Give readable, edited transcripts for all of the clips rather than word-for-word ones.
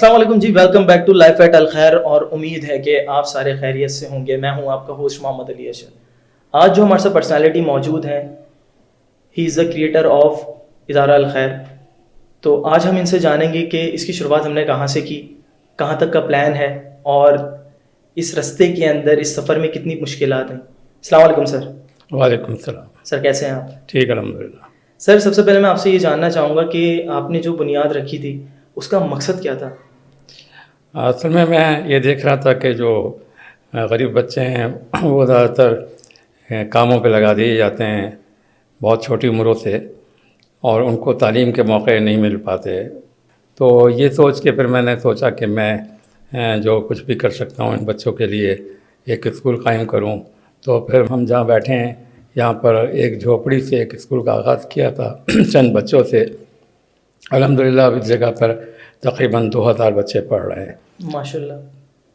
अस्सलाम वालेकुम जी, welcome back to life at Al Khair. और उम्मीद है कि आप सारे खैरियत से होंगे। मैं हूं आपका होस्ट मोहम्मद अली अशर। आज जो हमारे साथ पर्सनालिटी मौजूद हैं, he is the creator of इदारा अल खैर। तो आज हम इनसे जानेंगे कि इसकी शुरुआत हमने कहाँ से की, कहाँ तक का प्लान है और इस रास्ते के अंदर इस सफ़र में कितनी मुश्किलात हैं। अस्सलाम वालेकुम सर। वालेकुम सलाम। सर कैसे हैं आप? ठीक अल्हम्दुलिल्लाह। सर सबसे पहले मैं आपसे ये जानना चाहूँगा कि आपने जो बुनियाद रखी थी उसका मकसद क्या था? असल में मैं ये देख रहा था कि जो गरीब बच्चे हैं वो ज़्यादातर कामों पे लगा दिए जाते हैं बहुत छोटी उम्रों से, और उनको तालीम के मौके नहीं मिल पाते। तो ये सोच के फिर मैंने सोचा कि मैं जो कुछ भी कर सकता हूँ इन बच्चों के लिए एक स्कूल कायम करूँ। तो फिर हम जहाँ बैठे हैं यहाँ पर एक झोपड़ी से एक स्कूल का आगाज़ किया था चंद बच्चों से। अल्हम्दुलिल्लाह अब इस जगह पर तकरीबन 2000 बच्चे पढ़ रहे हैं। माशाल्लाह।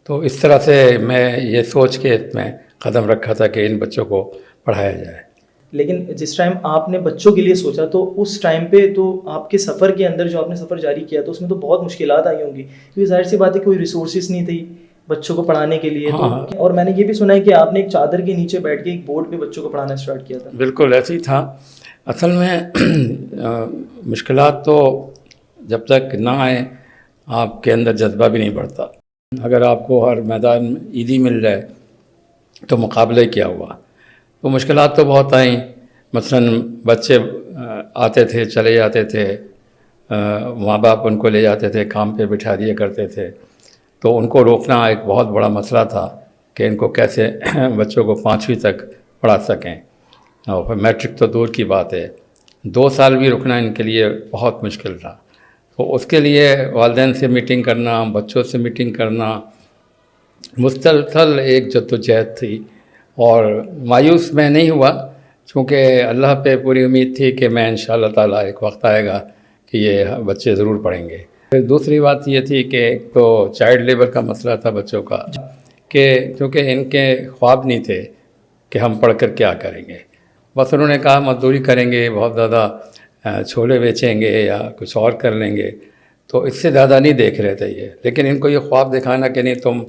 तो इस तरह से मैं ये सोच के इसमें कदम रखा था कि इन बच्चों को पढ़ाया जाए। लेकिन जिस टाइम आपने बच्चों के लिए सोचा तो उस टाइम पे तो आपके सफ़र के अंदर जो आपने सफ़र जारी किया तो उसमें तो बहुत मुश्किलात आई होंगी, क्योंकि जाहिर सी बात है कोई रिसोर्सेज नहीं थी बच्चों को पढ़ाने के लिए। हाँ हाँ, तो और मैंने ये भी सुना है कि आपने एक चादर के नीचे बैठ के एक बोर्ड पे बच्चों को पढ़ाना स्टार्ट किया था। बिल्कुल ऐसे ही था। असल में मुश्किलात तो जब तक ना आए आपके अंदर जज्बा भी नहीं बढ़ता। अगर आपको हर मैदान में ईदी मिल जाए तो मुकाबले क्या हुआ। तो मुश्किलात तो बहुत आई। मसलन बच्चे आते थे चले जाते थे, माँ बाप उनको ले जाते थे, काम पे बिठा दिया करते थे। तो उनको रोकना एक बहुत बड़ा मसला था कि इनको कैसे बच्चों को 5वीं तक पढ़ा सकें। और फिर मैट्रिक तो दूर की बात है, 2 साल भी रुकना इनके लिए बहुत मुश्किल था। तो उसके लिए वालिदैन से मीटिंग करना, बच्चों से मीटिंग करना, मुसलसल एक जद्दोजहद थी। और मायूस मैं नहीं हुआ, चूँकि अल्लाह पे पूरी उम्मीद थी कि मैं इंशाअल्लाह ताला एक वक्त आएगा कि ये बच्चे ज़रूर पढ़ेंगे। फिर दूसरी बात ये थी कि एक तो चाइल्ड लेबर का मसला था बच्चों का, कि क्योंकि इनके ख्वाब नहीं थे कि हम पढ़ कर क्या करेंगे। बस उन्होंने कहा मजदूरी करेंगे, बहुत ज़्यादा छोले बेचेंगे या कुछ और कर लेंगे। तो इससे ज़्यादा नहीं देख रहे थे ये। लेकिन इनको ये ख्वाब दिखाना कि नहीं तुम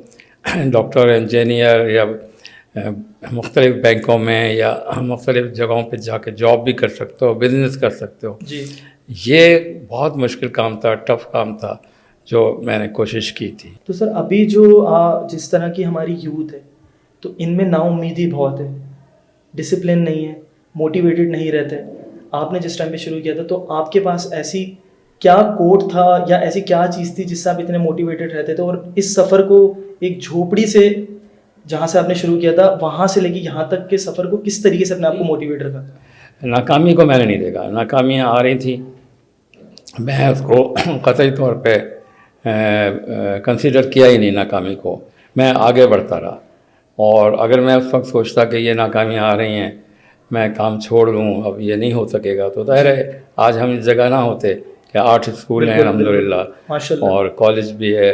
डॉक्टर, इंजीनियर या मुख्तलिफ़ बैंकों में या मुख्तलिफ़ जगहों पे जाके जॉब भी कर सकते हो, बिज़नेस कर सकते हो। जी। ये बहुत मुश्किल काम था, टफ़ काम था, जो मैंने कोशिश की थी। तो सर अभी जो जिस तरह की हमारी यूथ है तो इनमें नाउम्मीदी बहुत है, डिसिप्लिन नहीं है, मोटिवेटेड नहीं रहते। आपने जिस टाइम पे शुरू किया था तो आपके पास ऐसी क्या कोड था या ऐसी क्या चीज़ थी जिससे आप इतने मोटिवेटेड रहते थे और इस सफ़र को एक झोपड़ी से जहाँ से आपने शुरू किया था वहाँ से लेके यहाँ तक के सफ़र को किस तरीके से अपने आप को मोटिवेट रखा? नाकामी को मैंने नहीं देखा। नाकामियाँ आ रही थी, मैं उसको कतई तौर पे कंसीडर किया ही नहीं नाकामी को। मैं आगे बढ़ता रहा। और अगर मैं उस वक्त सोचता कि ये नाकामियाँ आ रही हैं, मैं काम छोड़ दूँ, अब ये नहीं हो सकेगा, तो ज़ाहिर है आज हम इस जगह ना होते कि 8 स्कूल हैं अल्हम्दुलिल्लाह, माशाल्लाह। और कॉलेज भी है,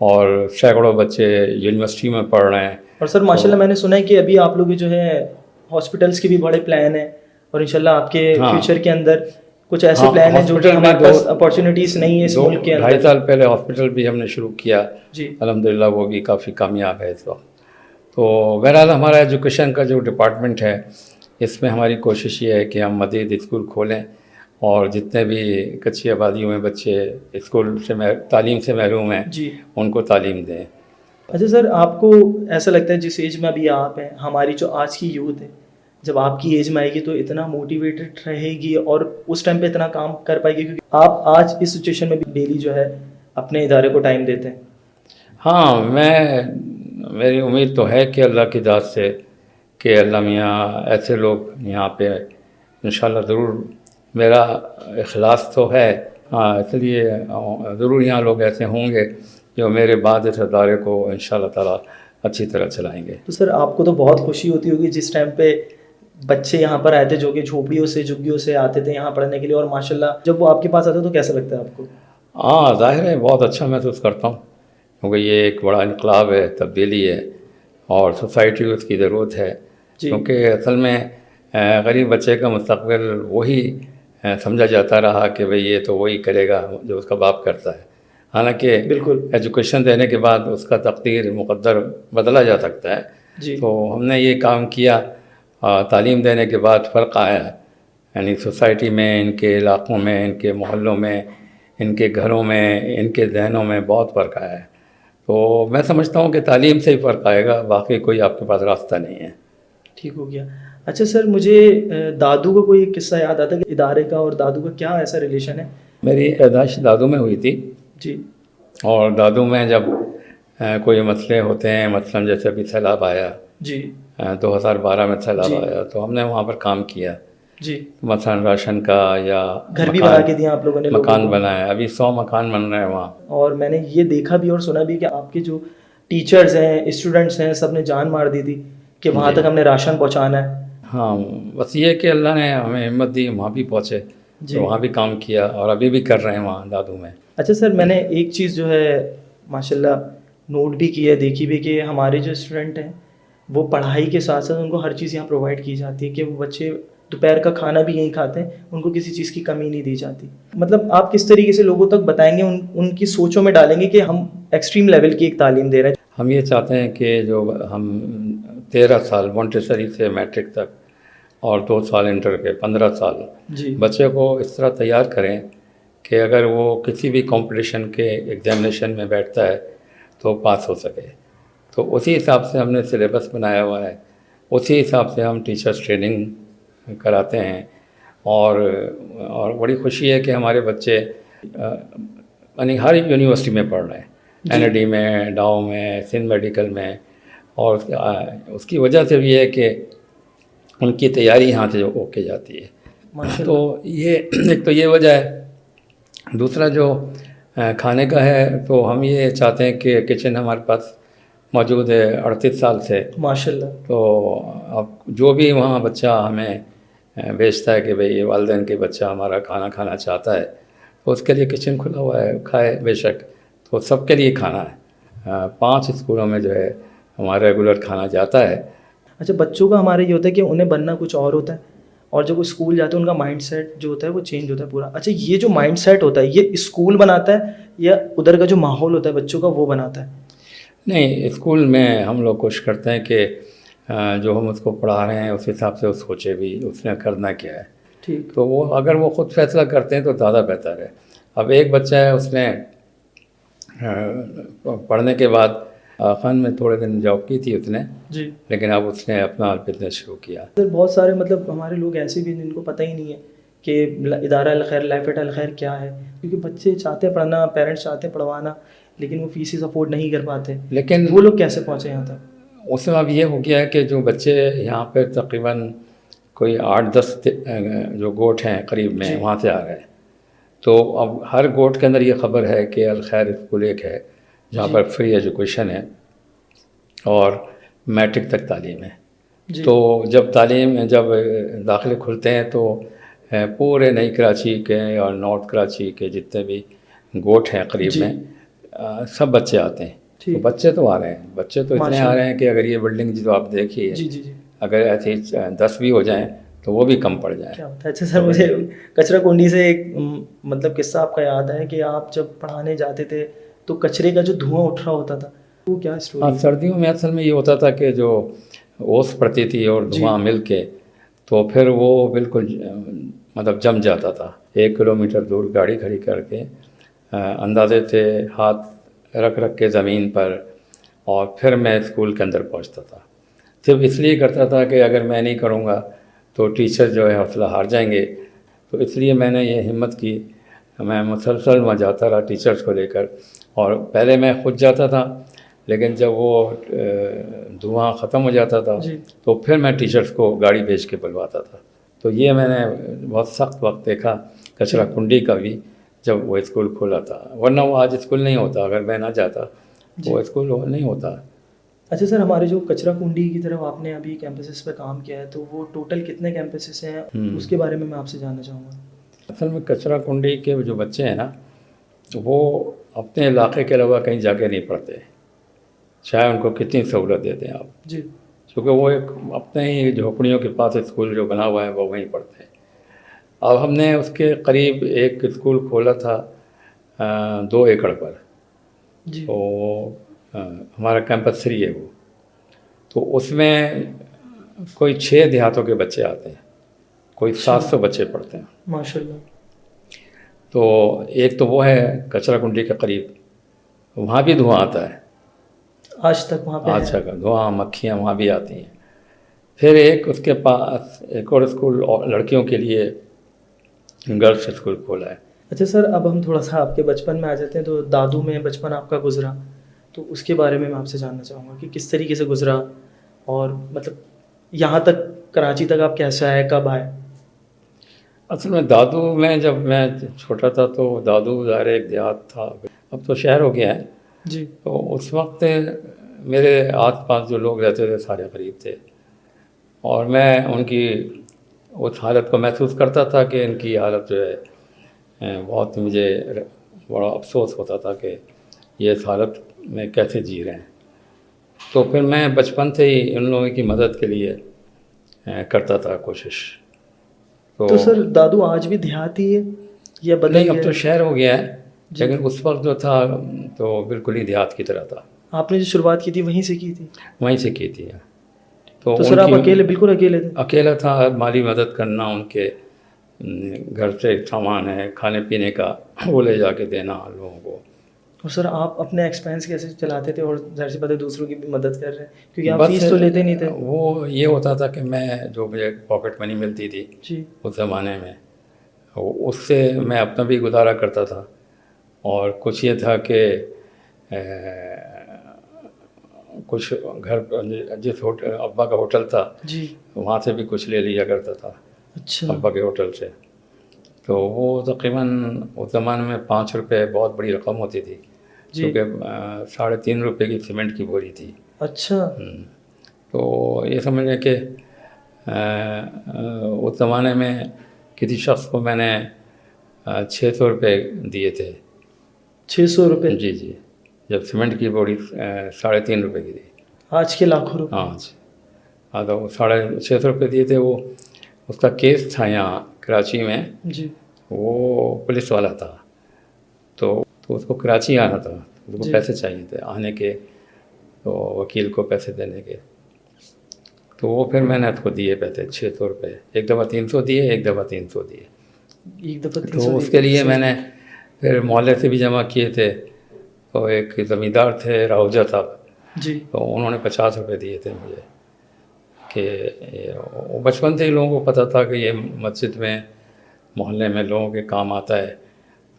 और सैकड़ों बच्चे यूनिवर्सिटी में पढ़ रहे हैं। और सर माशाल्लाह मैंने सुना है कि अभी आप लोग जो है हॉस्पिटल्स के भी बड़े प्लान हैं और इंशाल्लाह आपके हाँ फ्यूचर के अंदर कुछ ऐसे हाँ, प्लान हैं जो कि हॉस्पिटल में हमारे पास अपॉर्चुनिटीज़ नहीं है इस मुल्क के 2-2.5 अंदर। साल पहले हॉस्पिटल भी हमने शुरू किया। जी। अल्हम्दुलिल्लाह वो भी काफ़ी कामयाब है इस वक्त। तो बहरहाल हमारा एजुकेशन का जो डिपार्टमेंट है, इसमें हमारी कोशिश ये है कि हम मज़ीद स्कूल खोलें और जितने भी कच्ची आबादियों में बच्चे स्कूल से तालीम से महरूम हैं जी। उनको तालीम दें। अच्छा सर, आपको ऐसा लगता है जिस एज में अभी आप हैं, हमारी जो आज की यूथ है जब आपकी एज में आएगी तो इतना मोटिवेटेड रहेगी और उस टाइम पे इतना काम कर पाएगी, क्योंकि आप आज इस सिचुएशन में भी डेली जो है अपने इदारे को टाइम देते हैं? हाँ, मेरी उम्मीद तो है कि अल्लाह की ज़ात से कि अल्लाह मियाँ ऐसे लोग यहाँ पे इंशाल्लाह ज़रूर, मेरा इखलास तो है। हाँ, इसलिए ज़रूर यहाँ लोग ऐसे होंगे जो मेरे बाद इस अदारे को इंशाल्लाह ताला अच्छी तरह चलाएँगे। तो सर आपको तो बहुत खुशी होती होगी जिस टाइम पे बच्चे यहाँ पर आए थे जो कि झोपड़ियों से झुग्गियों से आते थे यहाँ पढ़ने के लिए, और माशाल्लाह जब वो आपके पास आते तो कैसा लगता है आपको? हाँ, ज़ाहिर है बहुत अच्छा महसूस करता हूँ, क्योंकि ये एक बड़ा इनकलाब है, तब्दीली है, और सोसाइटी को उसकी ज़रूरत है। जी। क्योंकि असल में गरीब बच्चे का मुस्तक़बिल वही समझा जाता रहा कि भाई ये तो वही करेगा जो उसका बाप करता है। हालांकि बिल्कुल एजुकेशन देने के बाद उसका तकदीर मुक़द्दर बदला जा सकता है। जी। तो हमने ये काम किया, तालीम देने के बाद फ़र्क आया, यानी सोसाइटी में, इनके इलाक़ों में, इनके मोहल्लों में, इनके घरों में, इनके जहनों में बहुत फ़र्क आया है। तो मैं समझता हूँ कि तालीम से ही फ़र्क आएगा, बाकी कोई आपके पास रास्ता नहीं है। ठीक हो गया। अच्छा सर, मुझे दादू का कोई किस्सा याद आता है कि इदारे का और दादू का क्या ऐसा रिलेशन है? मेरी पैदाइश दादू में हुई थी, जी। और दादू में जब कोई मसले होते हैं, मसलन जैसे अभी सैलाब आया, जी। 2012 में सैलाब जी। आया, तो हमने वहाँ पर काम किया, जी। मसलन राशन का या घर भी बना के दिया आप लोगों ने लोगों मकान को? बनाया। अभी 100 मकान बन रहे हैं वहाँ। और मैंने ये देखा भी और सुना भी कि आपके जो टीचर्स हैं, स्टूडेंट्स हैं, सब ने जान मार दी थी कि वहाँ जी। तक हमने राशन पहुँचाना है। हाँ, बस ये कि अल्लाह ने हमें हिम्मत दी, वहाँ भी पहुँचे, जी। तो वहाँ भी काम किया, और अभी भी कर रहे हैं वहाँ दादू में। अच्छा सर, मैंने एक चीज़ जो है माशाल्लाह नोट भी की है, देखी भी, कि हमारे जो स्टूडेंट हैं वो पढ़ाई के साथ साथ उनको हर चीज़ यहाँ प्रोवाइड की जाती है, कि वो बच्चे दोपहर का खाना भी यहीं खाते हैं, उनको किसी चीज़ की कमी नहीं दी जाती। मतलब आप किस तरीके से लोगों तक बताएंगे, उनकी सोचों में डालेंगे कि हम एक्सट्रीम लेवल की एक तालीम दे रहे हैं? हम ये चाहते हैं कि जो हम 13 साल मोंटेसरी से मैट्रिक तक और 2 साल इंटर के 15 साल जी। बच्चे को इस तरह तैयार करें कि अगर वो किसी भी कंपटीशन के एग्जामिनेशन में बैठता है तो पास हो सके। तो उसी हिसाब से हमने सिलेबस बनाया हुआ है, उसी हिसाब से हम टीचर्स ट्रेनिंग कराते हैं। और बड़ी खुशी है कि हमारे बच्चे यानी हर यूनिवर्सिटी में पढ़ रहे हैं, NLD में, डाउ में, सिंध मेडिकल में। और उसकी वजह से भी है कि उनकी तैयारी यहाँ से होके जाती है। माशाल्लाह। तो ये एक तो ये वजह है। दूसरा जो खाने का है, तो हम ये चाहते हैं कि किचन हमारे पास मौजूद है 38 साल से। माशाल्लाह। तो अब जो भी वहाँ बच्चा हमें भेजता है कि भाई ये वालिदैन के बच्चा हमारा खाना खाना चाहता है, तो उसके लिए किचन खुला हुआ है, खाए बेशक। तो सबके लिए खाना है। 5 स्कूलों में जो है हमारा रेगुलर खाना जाता है। अच्छा, बच्चों का हमारे ये होता है कि उन्हें बनना कुछ और होता है, और जब वो स्कूल जाते हैं उनका माइंडसेट जो होता है वो चेंज होता है पूरा। अच्छा, ये जो माइंडसेट होता है ये स्कूल बनाता है या उधर का जो माहौल होता है बच्चों का वो बनाता है? नहीं, स्कूल में हम लोग कोशिश करते हैं कि जो हम उसको पढ़ा रहे हैं उस हिसाब से वो सोचे भी उसने करना क्या है। ठीक। तो वो अगर वो ख़ुद फैसला करते हैं तो ज़्यादा बेहतर है। अब एक बच्चा है, उसने पढ़ने के बाद खान में थोड़े दिन जॉब की थी उसने, जी। लेकिन अब उसने अपना बिजनेस शुरू किया। सर, बहुत सारे मतलब हमारे लोग ऐसे भी हैं जिनको पता ही नहीं है कि इदारा अल खैर, लाइफेट अल खैर क्या है, क्योंकि बच्चे चाहते हैं पढ़ना, पेरेंट्स चाहते हैं पढ़वाना, लेकिन वो फीसेस अफोर्ड नहीं कर पाते। लेकिन वो लोग कैसे पहुँचे यहाँ तक? उसमें अब ये हो गया है कि जो बच्चे यहाँ पे तकरीबन कोई 8-10 जो गोट हैं करीब में, वहाँ से आ रहे हैं। तो अब हर गोट के अंदर ये ख़बर है कि अल खैर स्कूल एक है जहाँ पर फ्री एजुकेशन है और मैट्रिक तक तालीम है। तो जब दाखिले खुलते हैं तो पूरे नई कराची के और नॉर्थ कराची के जितने भी गोट हैं करीब में सब बच्चे आते हैं। तो बच्चे तो आ रहे हैं, बच्चे तो इतने आ रहे हैं कि अगर ये बिल्डिंग जो आप देखिए, अगर ऐसे 10 भी हो जाएं तो वो भी कम पड़ जाए। क्या होता है? अच्छा सर, मुझे कचरा कुंडी से एक मतलब किस्सा आपका याद है कि आप जब पढ़ाने जाते थे तो कचरे का जो धुआं उठ रहा होता था, वो क्या स्टोरी? हाँ, सर्दियों में असल में ये होता था कि जो ओस पड़ती थी और धुआं मिल के, तो फिर वो बिल्कुल मतलब जम जाता था। 1 किलोमीटर दूर गाड़ी खड़ी करके अंदाजे से हाथ रख के ज़मीन पर, और फिर मैं स्कूल के अंदर पहुंचता था। सिर्फ इसलिए करता था कि अगर मैं नहीं करूंगा तो टीचर जो है हौसला हार जाएंगे। तो इसलिए मैंने ये हिम्मत की, मैं मुसलसल वहाँ जाता रहा टीचर्स को लेकर। और पहले मैं खुद जाता था, लेकिन जब वो धुआं ख़त्म हो जाता था तो फिर मैं टीचर्स को गाड़ी भेज के बुलवाता था। तो ये मैंने बहुत सख्त वक्त देखा कचरा कुंडी का भी, जब वो स्कूल खोला था। वरना वो आज स्कूल नहीं होता, अगर मैं ना जाता वो स्कूल नहीं होता। अच्छा सर, हमारे जो कचरा कुंडी की तरफ आपने अभी कैंपसेस पे काम किया है, तो वो टोटल कितने कैंपसेस हैं उसके बारे में मैं आपसे जानना चाहूँगा। असल में कचरा कुंडी के जो बच्चे हैं ना, वो अपने इलाके के अलावा कहीं जाके नहीं पढ़ते, चाहे उनको कितनी सहूलत देते हैं आप जी, क्योंकि वो एक अपने ही झोपड़ियों के पास स्कूल जो बना हुआ है वो वहीं पढ़ते हैं। अब हमने उसके करीब एक स्कूल खोला था 2 एकड़ पर, जी। तो हमारा कैंपस 3 है वो, तो उसमें कोई 6 देहातों के बच्चे आते हैं, कोई 700 बच्चे पढ़ते हैं। माशाल्लाह। तो एक तो वो है कचरा कुंडी के करीब, वहाँ भी धुआं आता है, आज तक वहाँ पे है? अच्छा का धुआं, मक्खियाँ वहाँ भी आती हैं। फिर एक उसके पास एक और स्कूल लड़कियों के लिए गर्ल्स स्कूल खोला है। अच्छा सर, अब हम थोड़ा सा आपके बचपन में आ जाते हैं। तो दादू में बचपन आपका गुजरा, तो उसके बारे में मैं आपसे जानना चाहूँगा कि किस तरीके से गुजरा, और मतलब यहाँ तक कराची तक आप कैसे आए, कब आए? असल में दादू में जब मैं छोटा था तो दादू ज़ाहिर एक देहात था, अब तो शहर हो गया है। जी। तो उस वक्त मेरे आसपास जो लोग रहते थे सारे गरीब थे, और मैं उनकी उस हालत को महसूस करता था कि इनकी हालत जो है बहुत मुझे बड़ा अफसोस होता था कि ये इस हालत में कैसे जी रहे हैं। तो फिर मैं बचपन से ही उन लोगों की मदद के लिए करता था कोशिश। तो सर दादू आज भी देहाती है या बदल नहीं, अब गया तो है? शहर हो गया है, जी। लेकिन उस वक्त जो था तो बिल्कुल ही देहात की तरह था, आपने जो शुरुआत की थी वहीं से की थी? वहीं से की थी। तो तो सर आप उनकी अकेले, बिल्कुल अकेले थे? अकेला था, माली मदद करना, उनके घर से सामान है खाने पीने का वो ले जाके देना लोगों को। और सर आप अपने एक्सपेंस कैसे चलाते थे, और ज़ाहिर सी बात है दूसरों की भी मदद कर रहे हैं, क्योंकि आप बस फीस तो लेते नहीं थे? वो ये होता था कि मैं जो मुझे पॉकेट मनी मिलती थी जी। उस ज़माने में, उससे मैं अपना भी गुजारा करता था। और कुछ ये था कि कुछ घर जिस होटल अब्बा का होटल था जी। वहाँ से भी कुछ ले लिया करता था, अच्छा। अब्बा के होटल से। तो वो तकरीबन उस ज़माने में 5 रुपये बहुत बड़ी रकम होती थी, जी। क्योंकि 3.5 रुपये की सीमेंट की बोरी थी। अच्छा। तो ये समझ लें कि उस ज़माने में किसी शख्स को मैंने 600 रुपये दिए थे। 600 रुपये? जी जी, जब सीमेंट की बोरी 3.5 रुपये की थी। आज के लाखों रुपए? हाँ जी, हाँ, तो 650 रुपये दिए थे। वो उसका केस था यहाँ कराची में, जी। वो पुलिस वाला था, तो उसको कराची आना था, उसको जी। पैसे चाहिए थे आने के, तो वकील को पैसे देने के। तो वो फिर मैंने उसको दिए पैसे 600 रुपये, एक दफ़ा 300 दिए, एक दफ़ा 300 दिए। एक दफ़ा तो 300 उसके दिए थे, लिए सही। मैंने फिर मोहल्ले से भी जमा किए थे। तो एक ज़मींदार थे राहुजा साहब, जी। तो उन्होंने 50 रुपये दिए थे मुझे, कि वो बचपन से ही लोगों को पता था कि ये मस्जिद में मोहल्ले में लोगों के काम आता है,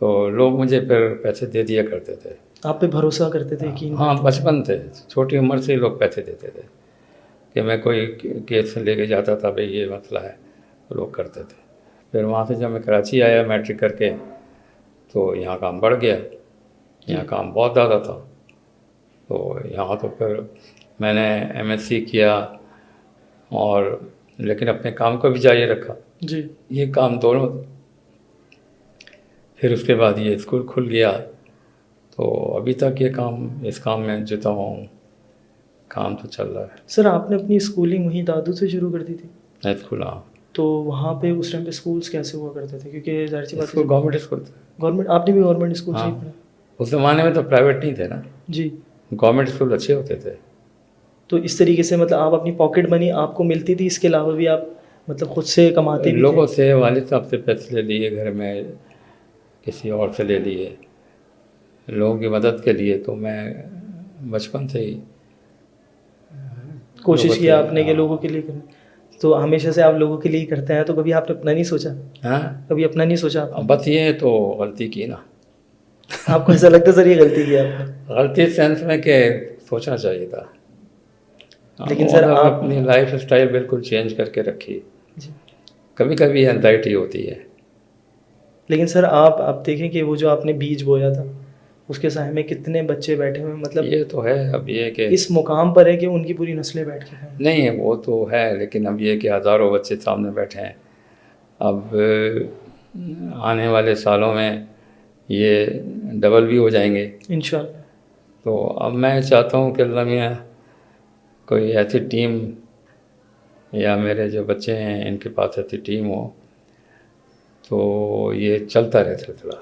तो लोग मुझे फिर पैसे दे दिया करते थे। आप पे भरोसा करते थे, यकीन हाँ, करते थे? बचपन से, छोटी उम्र से ही लोग पैसे देते थे कि मैं कोई केस लेके जाता था, भाई ये मसला है, तो लोग करते थे। फिर वहाँ से जब मैं कराची आया मैट्रिक करके, तो यहाँ काम बढ़ गया, यहाँ काम बहुत ज़्यादा था। तो यहाँ तो फिर मैंने एमएससी किया, और लेकिन अपने काम को भी जारी रखा, जी। ये काम दोनों। फिर उसके बाद ये स्कूल खुल गया, तो अभी तक ये काम, इस काम में जुटा हुआ हूँ, काम तो चल रहा है। सर आपने अपनी स्कूलिंग वहीं दादू से शुरू कर दी थी? स्कूल, हाँ, तो वहाँ पे उस टाइम पे स्कूल्स कैसे हुआ करते थे, क्योंकि ज़ाहिर सी बात स्कूल है गवर्नमेंट स्कूल थे। गवर्नमेंट, आपने भी गवर्नमेंट स्कूल से ही हाँ, पढ़ा? उस ज़माने में तो प्राइवेट नहीं थे ना, जी। गवर्नमेंट स्कूल अच्छे होते थे। तो इस तरीके से मतलब आप अपनी पॉकेट मनी आपको मिलती थी, इसके अलावा भी आप मतलब खुद से कमाते भी लोगों थे? से, वालिद साहब से पैसे ले लिए, घर में किसी और से ले लिए, लोगों की मदद के लिए। तो मैं बचपन से ही कोशिश लोगों किया से, आपने कि लोगों के लिए करना। तो हमेशा से आप लोगों के लिए ही करते हैं, तो कभी आपने अपना नहीं सोचा? हाँ, कभी अपना नहीं सोचा अब आपने? बस ये तो गलती की ना। आपको ऐसा लगता है सर ये गलती की आपने? गलती सेंस में कि सोचना चाहिए था। लेकिन और सर आप, अपनी लाइफ स्टाइल बिल्कुल चेंज करके रखी। जी, कभी कभी एंजाइटी होती है। लेकिन सर आप देखें कि वो जो आपने बीज बोया था, उसके साय में कितने बच्चे बैठे हुए हैं, मतलब ये तो है, अब ये कि इस मुकाम पर है कि उनकी पूरी नस्लें बैठ के हैं। नहीं है, वो तो है, लेकिन अब ये कि हज़ारों बच्चे सामने बैठे हैं। अब आने वाले सालों में ये डबल भी हो जाएंगे। इंशाल्लाह। तो अब मैं चाहता हूँ कि अल्लाह मियाँ कोई ऐसी टीम, या मेरे जो बच्चे हैं इनके पास ऐसी टीम हो, तो ये चलता रहे सिलसिला।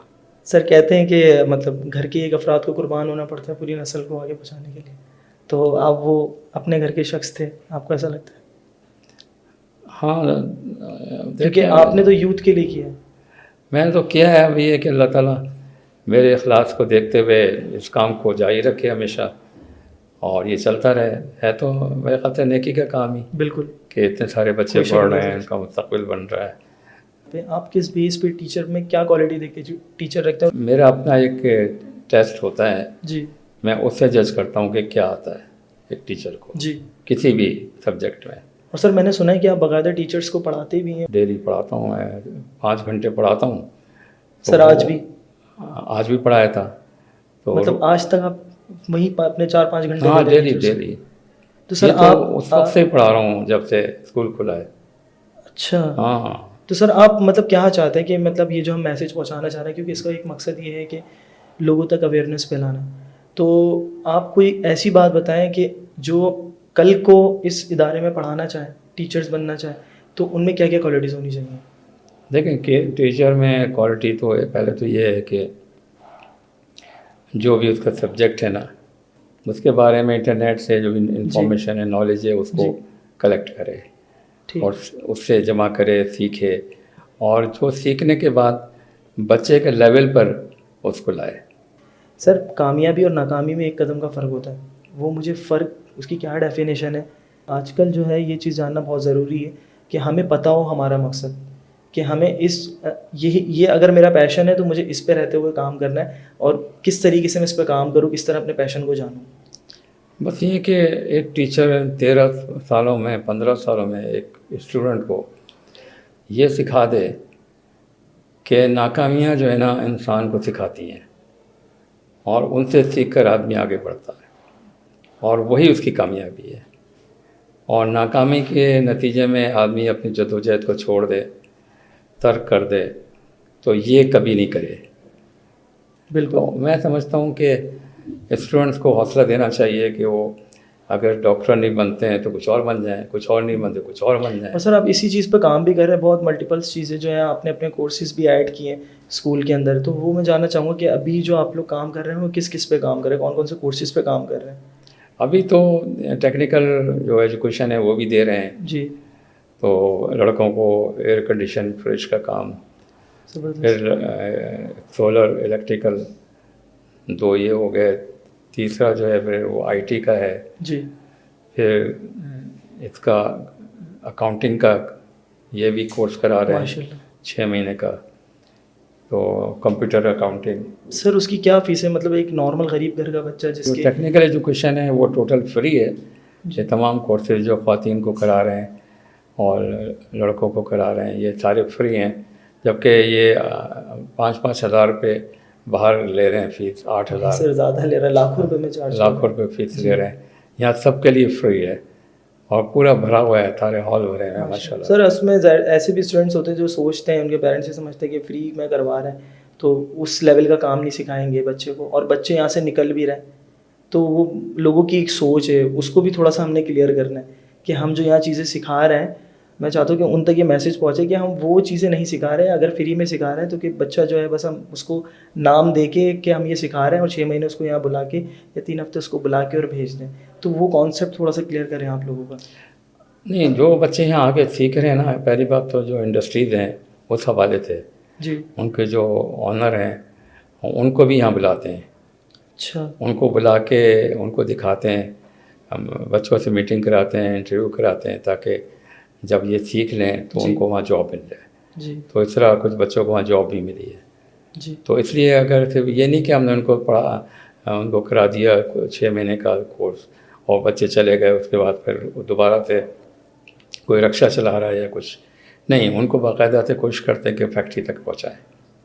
सर कहते हैं कि मतलब घर के एक अफराद को कुर्बान होना पड़ता है पूरी नस्ल को आगे पहुंचाने के लिए, तो आप वो अपने घर के शख्स थे, आपको ऐसा लगता है? हाँ क्योंकि देखिए, आपने तो यूथ के लिए किया है। मैंने तो किया है। अभी ये कि अल्लाह ताला मेरे इखलास को देखते हुए इस काम को जारी रखे हमेशा, और ये चलता रहे। है तो मेरे ख्याल से नेकी का काम ही बिल्कुल। कि इतने सारे बच्चे कोई शक पढ़ नहीं रहे हैं, सर। उनका मुस्तकबिल बन रहा है। पे आप किस बेस पे टीचर में क्या क्वालिटी देखते हैं, टीचर रखते हैं? मेरा अपना एक टेस्ट होता है, जी मैं उससे जज करता हूँ कि क्या आता है एक टीचर को जी। किसी भी सब्जेक्ट में। और सर मैंने सुना है कि आप बाकायदा टीचर्स को पढ़ाते भी हैं। डेली पढ़ाता हूँ मैं, 5 घंटे पढ़ाता हूँ। तो सर आज भी? आज भी पढ़ाया था। तो मतलब आज तक आप वहीं अपने 4-5 घंटे हाँ, दे रहे हैं डेली टीचर्स को? डेली। तो सर ये तो आप उस वक्त से ही पढ़ा रहा हूँ जब से स्कूल खुला है। अच्छा। हाँ, तो सर आप मतलब क्या चाहते हैं कि मतलब ये जो हम मैसेज पहुंचाना चाह रहे हैं, क्योंकि इसका एक मकसद ये है कि लोगों तक अवेयरनेस फैलाना, तो आप कोई ऐसी बात बताएं कि जो कल को इस इदारे में पढ़ाना चाहें, टीचर्स बनना चाहें, तो उनमें क्या क्या क्वालिटीज़ होनी चाहिए? देखें कि टीचर में क्वालिटी तो है, पहले तो ये है कि जो भी उसका सब्जेक्ट है ना, उसके बारे में इंटरनेट से जो भी इंफॉर्मेशन है, नॉलेज है, उसको जी। कलेक्ट करे ठीक। और उससे जमा करे, सीखे, और जो सीखने के बाद बच्चे के लेवल पर उसको लाए। सर कामयाबी और नाकामी में एक कदम का फ़र्क होता है, वो मुझे फ़र्क उसकी क्या डेफिनेशन है आजकल जो है ये चीज़ जानना बहुत ज़रूरी है कि हमें पता हो हमारा मकसद, कि हमें इस ये अगर मेरा पैशन है तो मुझे इस पे रहते हुए काम करना है, और किस तरीके से मैं इस पे काम करूँ, किस तरह अपने पैशन को जानूँ। बस ये कि एक टीचर 13 सालों में, 15 सालों में एक स्टूडेंट को ये सिखा दे कि नाकामियाँ जो है ना इंसान को सिखाती हैं, और उनसे सीख कर आदमी आगे बढ़ता है, और वही उसकी कामयाबी है। और नाकामी के नतीजे में आदमी अपनी जद्दोजहद को छोड़ दे, तर्क कर दे, तो ये कभी नहीं करे। बिल्कुल। तो मैं समझता हूँ कि स्टूडेंट्स को हौसला देना चाहिए कि वो अगर डॉक्टर नहीं बनते हैं तो कुछ और बन जाएं, कुछ और नहीं बनते कुछ और बन जाएं। और सर आप इसी चीज़ पे काम भी कर रहे हैं, बहुत मल्टीपल्स चीज़ें जो हैं आपने अपने कोर्सेज़ भी ऐड किए हैं स्कूल के अंदर, तो वो मैं जानना चाहूँगा कि अभी जो आप लोग काम कर रहे हैं वो किस किस पे काम कर रहे हैं, कौन कौन से कोर्सेज़ पे काम कर रहे हैं? अभी तो टेक्निकल जो एजुकेशन है वो भी दे रहे हैं। जी। तो लड़कों को एयर कंडीशन फ्रिज का काम, ज़बरदस्त। फिर सोलर इलेक्ट्रिकल, 2 ये हो गए। तीसरा जो है फिर वो आईटी का है। जी। फिर इसका अकाउंटिंग का ये भी कोर्स करा रहे हैं माशाल्लाह। 6 महीने का, तो कंप्यूटर अकाउंटिंग। सर उसकी क्या फ़ीस है, मतलब एक नॉर्मल गरीब घर का बच्चा जो जिसके? टेक्निकल एजुकेशन है वो टोटल फ्री है। ये तमाम कोर्सेज जो ख़वातीन को करा रहे हैं और लड़कों को करा रहे हैं ये सारे फ्री हैं, जबकि ये 5-5 हज़ार रुपये बाहर ले रहे हैं फ़ीस, 8 हज़ार, सर ज़्यादा ले रहा है, लाखों रुपए में चार्ज। लाखों रुपये फ़ीस ले रहे हैं। यहाँ सबके लिए फ्री है और पूरा भरा हुआ है, सारे हॉल भरे हैं माशाल्लाह। सर उसमें ऐसे भी स्टूडेंट्स होते हैं जो सोचते हैं, उनके पेरेंट्स ये समझते हैं कि फ्री में करवा रहे हैं तो उस लेवल का काम नहीं सिखाएंगे बच्चे को, और बच्चे यहाँ से निकल भी रहे हैं। तो वो लोगों की एक सोच है, उसको भी थोड़ा सा हमने क्लियर करना है कि हम जो यहाँ चीज़ें सिखा रहे हैं, मैं चाहता हूँ कि उन तक ये मैसेज पहुँचे कि हम वो चीज़ें नहीं सिखा रहे हैं, अगर फ्री में सिखा रहे हैं तो कि बच्चा जो है बस हम उसको नाम दे के कि हम ये सिखा रहे हैं और 6 महीने उसको यहाँ बुला के या 3 हफ्ते उसको बुला के और भेज दें। तो वो कॉन्सेप्ट थोड़ा सा क्लियर करें आप लोगों का। नहीं, जो बच्चे यहाँ आके सीख रहे हैं ना, पहली बात तो जो इंडस्ट्रीज़ हैं उस हवाले से जी। उनके जो ऑनर हैं उनको भी यहाँ बुलाते हैं। अच्छा। उनको बुला के उनको दिखाते हैं, हम बच्चों से मीटिंग कराते हैं, इंटरव्यू कराते हैं, ताकि जब ये सीख लें तो जी। उनको वहाँ जॉब मिल जाए। जी। तो इस तरह कुछ बच्चों को वहाँ जॉब भी मिली है। जी। तो इसलिए अगर सिर्फ ये नहीं कि हमने उनको पढ़ा, उनको करा दिया 6 महीने का कोर्स और बच्चे चले गए, उसके बाद फिर दोबारा से कोई रक्षा चला रहा है या कुछ नहीं, उनको बाकायदा से कोशिश करते हैं कि फैक्ट्री तक पहुँचाएँ।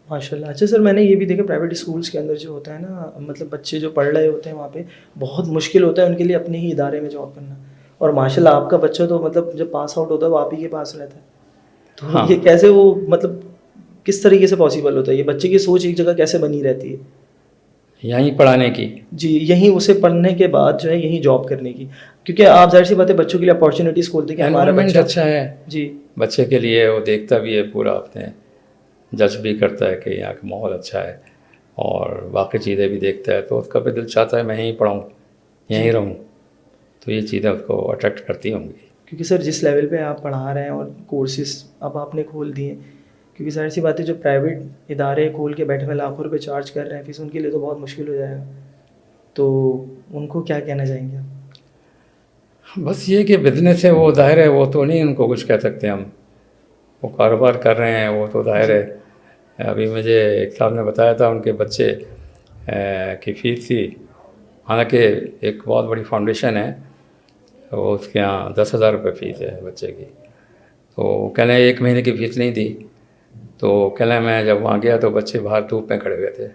माशाल्लाह। अच्छा सर मैंने ये भी देखा प्राइवेट स्कूल्स के अंदर जो होता है ना, मतलब बच्चे जो पढ़ रहे होते हैं वहाँ पे बहुत मुश्किल होता है उनके लिए अपने ही इदारे में जॉब करना, और माशाल्लाह आपका बच्चा तो मतलब जब पास आउट होता है वो आप ही के पास रहता है, तो हाँ। ये कैसे वो मतलब किस तरीके से पॉसिबल होता है, ये बच्चे की सोच एक जगह कैसे बनी रहती है? यहीं पढ़ाने की। जी, यहीं उसे पढ़ने के बाद जो है यहीं जॉब करने की, क्योंकि आप ज़ाहिर सी बात है बच्चों के लिए अपॉर्चुनिटीज़ खोलते हैं कि हमारा एनवायरनमेंट बच्चा। अच्छा है जी। बच्चे के लिए, वो देखता भी है पूरा, अपने जज भी करता है कि यहाँ का माहौल अच्छा है, और बाकी चीज़ें भी देखता है, तो उसका भी दिल चाहता है मैं यहीं पढ़ाऊँ, यहीं रहूँ। तो ये चीज़ें उसको अट्रैक्ट करती होंगी। क्योंकि सर जिस लेवल पे आप पढ़ा रहे हैं और कोर्सेज अब आपने खोल दिए, क्योंकि ज़ाहिर सी बात है जो प्राइवेट इदारे खोल के बैठे हुए लाखों रुपए चार्ज कर रहे हैं फीस, उनके लिए तो बहुत मुश्किल हो जाएगा। तो उनको क्या कहना चाहेंगे आप? बस ये कि बिज़नेस है, वो ज़ाहिर है, वो तो नहीं उनको कुछ कह सकते हम, वो कारोबार कर रहे हैं, वो तो ज़ाहिर है। अभी मुझे एक साहब ने बताया था उनके बच्चे की फ़ीस थी, हालांकि एक बहुत बड़ी फाउंडेशन है, तो उसके यहाँ 10,000 रुपये फ़ीस है बच्चे की। तो कह रहे हैं 1 महीने की फ़ीस नहीं दी, तो कह रहे हैं मैं जब वहाँ गया तो बच्चे बाहर धूप में खड़े हुए थे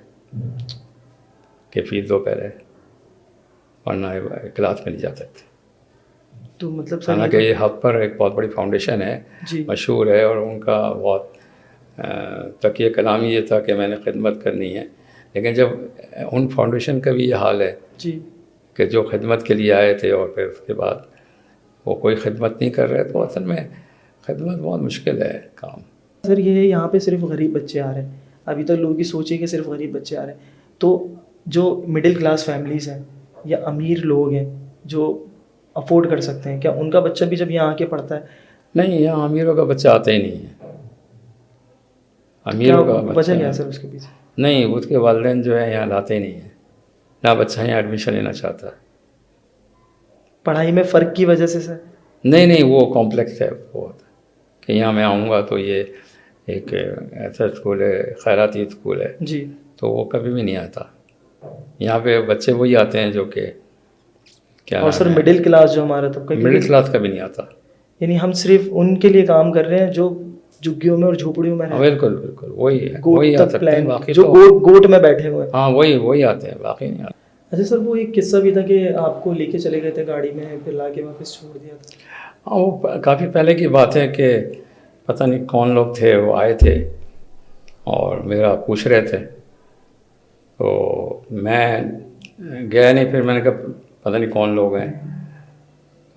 कि फ़ीस दो पहले, वरना क्लास में नहीं जा सकते। तो मतलब सर हालांकि ये हब पर एक बहुत बड़ी फाउंडेशन है, जी मशहूर है, और उनका बहुत तकिए कलाम ये था कि मैंने खिदमत करनी है। लेकिन जब उन फाउंडेशन का भी ये हाल है जी कि जो खिदमत के लिए आए थे और फिर उसके बाद वो कोई खिदमत नहीं कर रहे, तो असल में खिदमत बहुत मुश्किल है काम। सर ये यहाँ पे सिर्फ गरीब बच्चे आ रहे हैं, अभी तक लोगों की सोच है कि सिर्फ गरीब बच्चे आ रहे हैं। तो जो मिडिल क्लास फैमिलीज़ हैं या अमीर लोग हैं जो अफोर्ड कर सकते हैं, क्या उनका बच्चा भी जब यहाँ आके पढ़ता है? नहीं, यहाँ अमीरों का बच्चा आता ही नहीं है। क्या अमीरों का वजह बच्चा क्या है सर उसके पीछे? नहीं, उसके वालिदैन जो है यहाँ लाते ही नहीं है, ना बच्चा यहाँ एडमिशन लेना चाहता। पढ़ाई में फ़र्क की वजह से सर? नहीं, वो कॉम्प्लेक्स है बहुत, कि यहाँ मैं आऊँगा तो ये एक ऐसा स्कूल है, खैराती स्कूल है, जी तो वो कभी भी नहीं आता। यहाँ पे बच्चे वही आते हैं जो कि क्या और नाम सर है, मिडिल क्लास जो हमारा तबका, मिडिल क्लास का भी नहीं आता। यानी हम सिर्फ उनके लिए काम कर रहे हैं जो झुग्गियों में और झोपड़ियों में हाँ, रहते हैं, बिल्कुल वही है, गोट वही आ तक सकते हैं, प्लान बाकी जो तो गोट में बैठे हुए हैं। हाँ वही आते हैं, बाकी नहीं आते। अच्छा सर वो एक किस्सा भी था कि आपको लेके चले गए थे गाड़ी में, फिर लाके वापस छोड़ दिया था। हाँ, वो काफ़ी पहले की बात है कि पता नहीं कौन लोग थे, वो आए थे और मेरा पूछ रहे थे, तो मैं गया नहीं। फिर मैंने कहा पता नहीं कौन लोग हैं,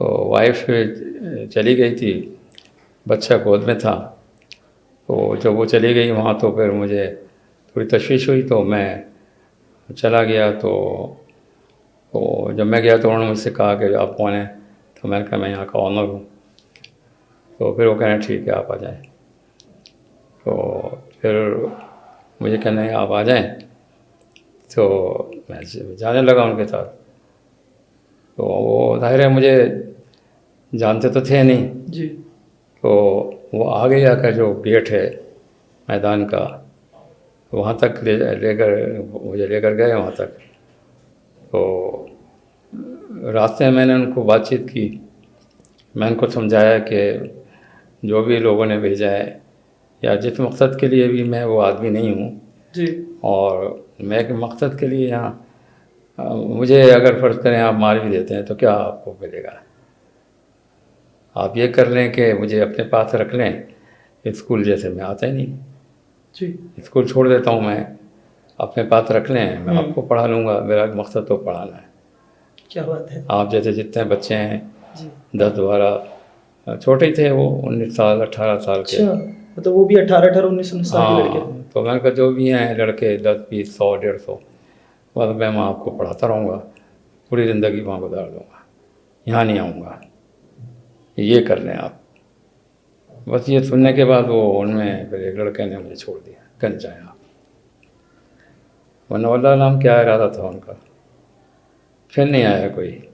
तो वाइफ चली गई थी, बच्चा गोद में था। तो जब वो चली गई वहाँ, तो फिर मुझे थोड़ी तशवीश हुई, तो मैं चला गया। तो जब मैं गया तो उन्होंने मुझसे कहा कि आप कौन हैं, तो मैंने कहा मैं यहाँ का ऑनर हूँ। तो फिर वो कह रहे हैं ठीक है आप आ जाएं। तो फिर मुझे कहना है आप आ जाएं, तो मैं जाने लगा उनके साथ। तो वो जाहिर है मुझे जानते तो थे नहीं, जी तो वो आगे जाकर जो गेट है मैदान का, वहाँ तक मुझे लेकर गए वहाँ तक। तो रास्ते में मैंने उनको बातचीत की, मैं उनको समझाया कि जो भी लोगों ने भेजा है या जिस मकसद के लिए भी, मैं वो आदमी नहीं हूँ, जी और मैं एक मकसद के लिए यहाँ मुझे अगर फ़र्ज़ करें आप मार भी देते हैं तो क्या आपको मिलेगा? आप ये कर लें कि मुझे अपने पास रख लें, स्कूल जैसे मैं आता ही नहीं, जी स्कूल छोड़ देता हूँ मैं, अपने पास रख लें, मैं आपको पढ़ा लूँगा, मेरा मकसद तो पढ़ाना है। क्या बात है। आप जैसे जितने बच्चे हैं जी 10-12, छोटे ही थे वो, 19 साल 18 साल के। अच्छा, मतलब वो भी 18-19 साल के लड़के थे। हाँ, तो मैंने कहा जो भी हैं लड़के 10, 20, 100, 150, मतलब मैं वहाँ आपको पढ़ाता रहूँगा, पूरी ज़िंदगी वहाँ गुजार दूँगा, यहाँ नहीं आऊँगा, ये कर लें आप। बस ये सुनने के बाद वो उनमें फिर एक लड़के ने मुझे छोड़ दिया, कन जाए आप, वरना अल्लाह नाम क्या इरादा था उनका। फिर नहीं आया कोई,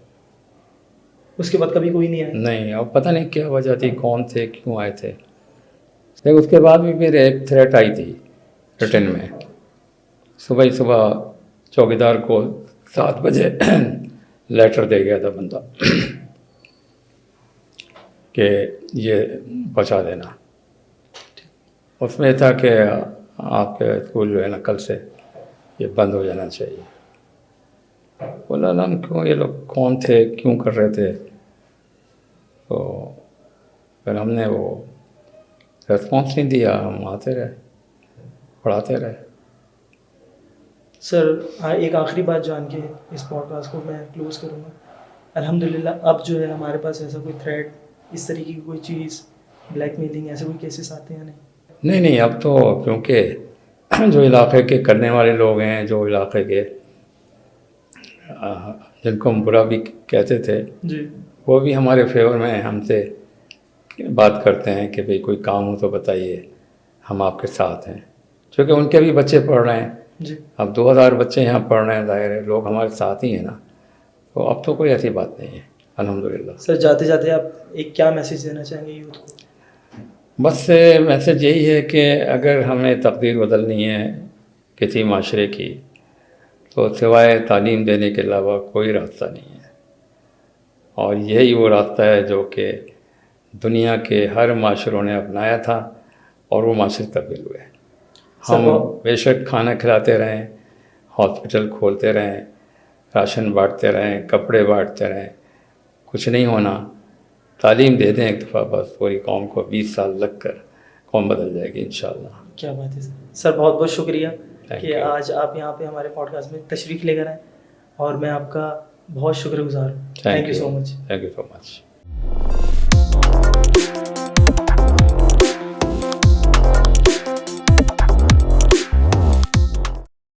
उसके बाद कभी कोई नहीं आया? नहीं, अब पता नहीं क्या वजह थी, कौन थे, क्यों आए थे। लेकिन उसके बाद भी फिर एक थ्रेट आई थी रिटर्न में, सुबह ही सुबह चौकीदार को 7 बजे लेटर दे गया था बंदा कि ये पहुंचा देना। उसमें था कि आपके स्कूल जो है ना कल से ये बंद हो जाना चाहिए। बोला ना क्यों, ये लोग कौन थे, क्यों कर रहे थे। तो फिर हमने वो रेस्पॉन्स नहीं दिया, हम आते रहे, पढ़ाते रहे। सर एक आखिरी बात जान के इस पॉडकास्ट को मैं क्लोज करूँगा। अल्हम्दुलिल्लाह अब जो है हमारे पास ऐसा कोई थ्रेट, इस तरीके की कोई चीज़, ब्लैकमेलिंग, ऐसे कोई केसेस आते हैं नहीं? नहीं, अब तो क्योंकि जो इलाके के करने वाले लोग हैं, जो इलाके के जिनको हम बुरा भी कहते थे, जी वो भी हमारे फेवर में हमसे बात करते हैं कि भाई कोई काम हो तो बताइए, हम आपके साथ हैं। क्योंकि उनके भी बच्चे पढ़ रहे हैं, जी। अब 2000 बच्चे यहाँ पढ़ रहे हैं, ज़ाहिर है लोग हमारे साथ ही हैं ना, तो अब तो कोई ऐसी बात नहीं है, अल्हम्दुलिल्लाह। सर जाते जाते आप एक क्या मैसेज देना चाहेंगे यूथ को? बस मैसेज यही है कि अगर हमें तकदीर बदलनी है किसी माशरे की, तो सिवाय तालीम देने के अलावा कोई रास्ता नहीं है। और यही वो रास्ता है जो कि दुनिया के हर माशरों ने अपनाया था और वो माशरे तब्दील हुए। हम बेशक खाना खिलाते रहें, हॉस्पिटल खोलते रहें, राशन बांटते रहें, कपड़े बांटते रहें, कुछ नहीं होना। तालीम दे दें एक दफ़ा बस, पूरी कौम को 20 साल लग कर कौम बदल जाएगी इंशाअल्लाह। क्या बात है सर, बहुत बहुत शुक्रिया Thank कि you. आज आप यहाँ पे हमारे पॉडकास्ट में तशरीफ़ लेकर आए, और मैं आपका बहुत शुक्रगुजार हूँ। Thank you so much. Thank you so much.